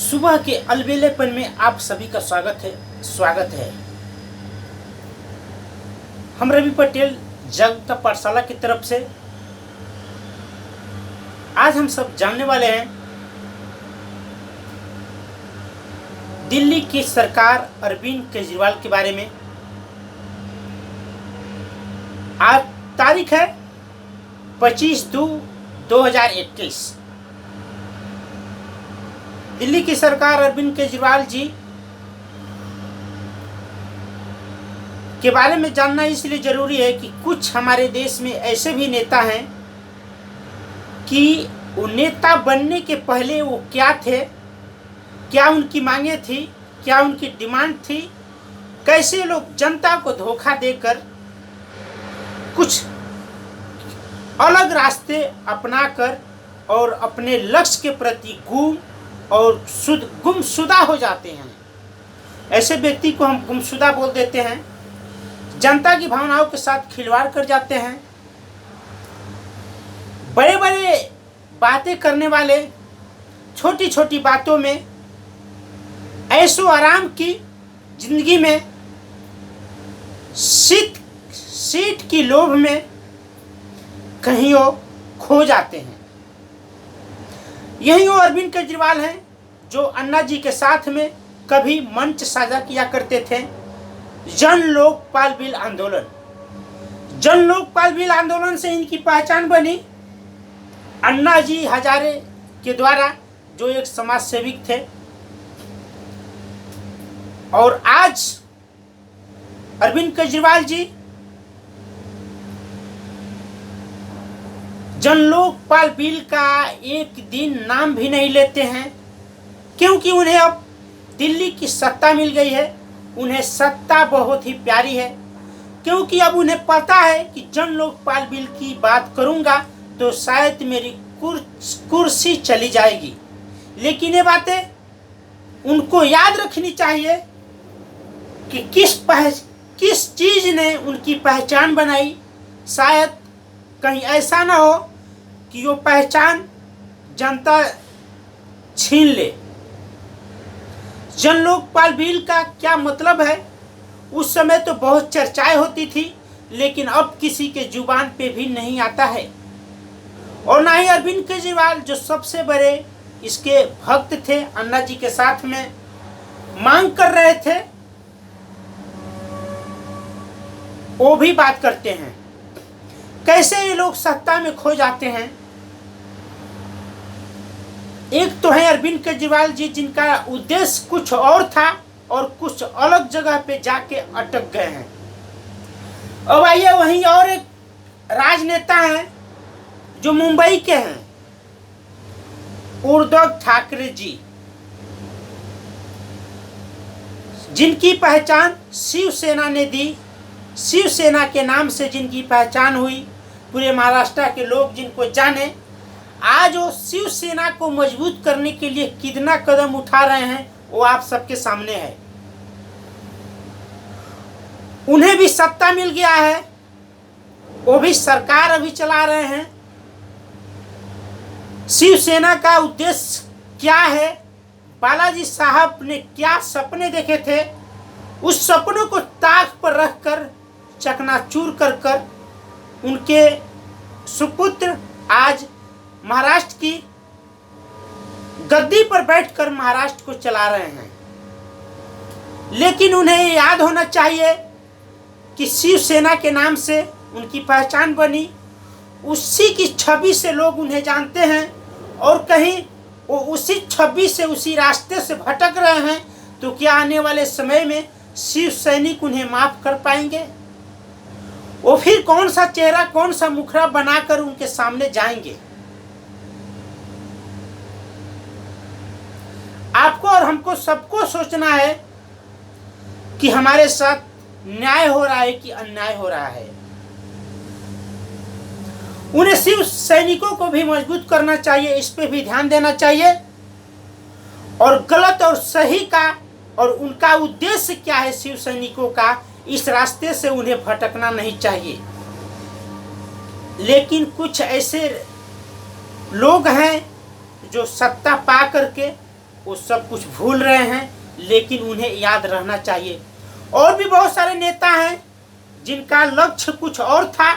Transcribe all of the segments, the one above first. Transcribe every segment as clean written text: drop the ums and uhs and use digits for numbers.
सुबह के अलबेलेपन में आप सभी का स्वागत है। हम रवि पटेल जागरूकता पाठशाला की तरफ से आज हम सब जानने वाले हैं दिल्ली की सरकार अरविंद केजरीवाल के बारे में। आज तारीख है 25/2/2021। दिल्ली की सरकार अरविंद केजरीवाल जी के बारे में जानना इसलिए जरूरी है कि कुछ हमारे देश में ऐसे भी नेता हैं कि वो नेता बनने के पहले वो क्या थे, क्या उनकी मांगे थी, क्या उनकी डिमांड थी, कैसे लोग जनता को धोखा देकर कुछ अलग रास्ते अपनाकर और अपने लक्ष्य के प्रति गुमशुदा हो जाते हैं। ऐसे व्यक्ति को हम गुमशुदा बोल देते हैं। जनता की भावनाओं के साथ खिलवाड़ कर जाते हैं। बड़े बड़े बातें करने वाले छोटी छोटी बातों में ऐशो आराम की जिंदगी में सीट की लोभ में कहीं वो खो जाते हैं। यही वो अरविंद केजरीवाल हैं जो अन्ना जी के साथ में कभी मंच साझा किया करते थे। जन लोकपाल बिल आंदोलन से इनकी पहचान बनी। अन्ना जी हजारे के द्वारा जो एक समाज सेविक थे, और आज अरविंद केजरीवाल जी जन लोकपाल बिल का एक दिन नाम भी नहीं लेते हैं, क्योंकि उन्हें अब दिल्ली की सत्ता मिल गई है। उन्हें सत्ता बहुत ही प्यारी है, क्योंकि अब उन्हें पता है कि जन लोकपाल बिल की बात करूंगा तो शायद मेरी कुर्सी चली जाएगी। लेकिन ये बातें उनको याद रखनी चाहिए कि किस चीज ने उनकी पहचान बनाई। शायद कहीं ऐसा ना हो कि वो पहचान जनता छीन ले। जन लोकपाल बिल का क्या मतलब है, उस समय तो बहुत चर्चाएं होती थी, लेकिन अब किसी के जुबान पे भी नहीं आता है। और ना ही अरविंद केजरीवाल जो सबसे बड़े इसके भक्त थे, अन्ना जी के साथ में मांग कर रहे थे, वो भी बात करते हैं। कैसे ये लोग सत्ता में खो जाते हैं। एक तो है अरविंद केजरीवाल जी, जिनका उद्देश्य कुछ और था और कुछ अलग जगह पे जाके अटक गए हैं। अब आइए वहीं और एक राजनेता हैं जो मुंबई के हैं, उद्धव ठाकरे जी, जिनकी पहचान शिवसेना ने दी। शिवसेना के नाम से जिनकी पहचान हुई, पूरे महाराष्ट्र के लोग जिनको जाने, आज वो शिवसेना को मजबूत करने के लिए कितना कदम उठा रहे हैं वो आप सबके सामने है। उन्हें भी सत्ता मिल गया है, वो भी सरकार अभी चला रहे हैं। शिवसेना का उद्देश्य क्या है, बालाजी साहब ने क्या सपने देखे थे, उस सपनों को ताक पर रखकर चकनाचूर कर उनके सुपुत्र आज महाराष्ट्र की गद्दी पर बैठकर महाराष्ट्र को चला रहे हैं। लेकिन उन्हें याद होना चाहिए कि शिवसेना के नाम से उनकी पहचान बनी, उसी की छवि से लोग उन्हें जानते हैं, और कहीं वो उसी छवि से, उसी रास्ते से भटक रहे हैं, तो क्या आने वाले समय में शिव सैनिक उन्हें माफ कर पाएंगे? वो फिर कौन सा चेहरा, कौन सा मुखड़ा बनाकर उनके सामने जाएंगे? आपको और हमको सबको सोचना है कि हमारे साथ न्याय हो रहा है कि अन्याय हो रहा है। उन्हें शिव सैनिकों को भी मजबूत करना चाहिए, इस पे भी ध्यान देना चाहिए, और गलत और सही का और उनका उद्देश्य क्या है शिव सैनिकों का, इस रास्ते से उन्हें भटकना नहीं चाहिए। लेकिन कुछ ऐसे लोग हैं जो सत्ता पा करके वो सब कुछ भूल रहे हैं, लेकिन उन्हें याद रहना चाहिए। और भी बहुत सारे नेता हैं जिनका लक्ष्य कुछ और था,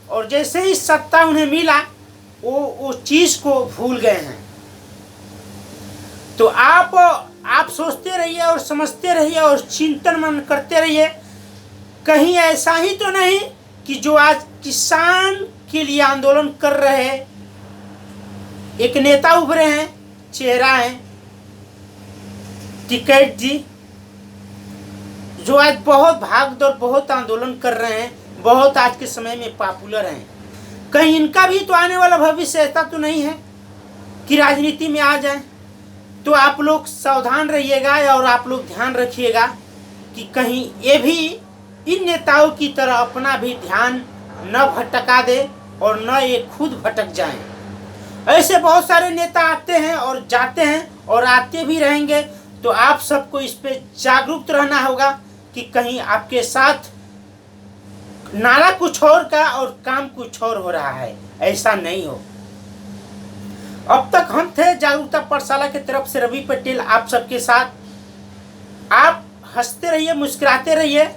और जैसे ही सत्ता उन्हें मिला वो चीज़ को भूल गए हैं। तो आप सोचते रहिए और समझते रहिए और चिंतन मनन करते रहिए, कहीं ऐसा ही तो नहीं कि जो आज किसान के लिए आंदोलन कर रहे एक नेता उभरे हैं, चेहरा है टिकैत जी, जो आज बहुत भाग दौड़ बहुत आंदोलन कर रहे हैं, बहुत आज के समय में पॉपुलर हैं। कहीं इनका भी तो आने वाला भविष्य ऐसा तो नहीं है कि राजनीति में आ जाए। तो आप लोग सावधान रहिएगा और आप लोग ध्यान रखिएगा कि कहीं ये भी इन नेताओं की तरह अपना भी ध्यान न भटका दे और न ये खुद भटक जाएं। ऐसे बहुत सारे नेता आते हैं और जाते हैं और आते भी रहेंगे। तो आप सबको इस पे जागरूक रहना होगा कि कहीं आपके साथ नारा कुछ और का और काम कुछ और हो रहा है, ऐसा नहीं हो। अब तक हम थे जागरूकता पाठशाला की तरफ से रवि पटेल आप सबके साथ। आप हंसते रहिए, मुस्कुराते रहिए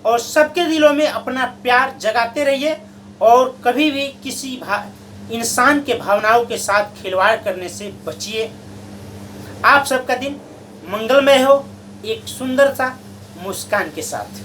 और सबके दिलों में अपना प्यार जगाते रहिए, और कभी भी किसी इंसान के भावनाओं के साथ खिलवाड़ करने से बचिए। आप सबका दिन मंगलमय हो, एक सुंदर सा मुस्कान के साथ।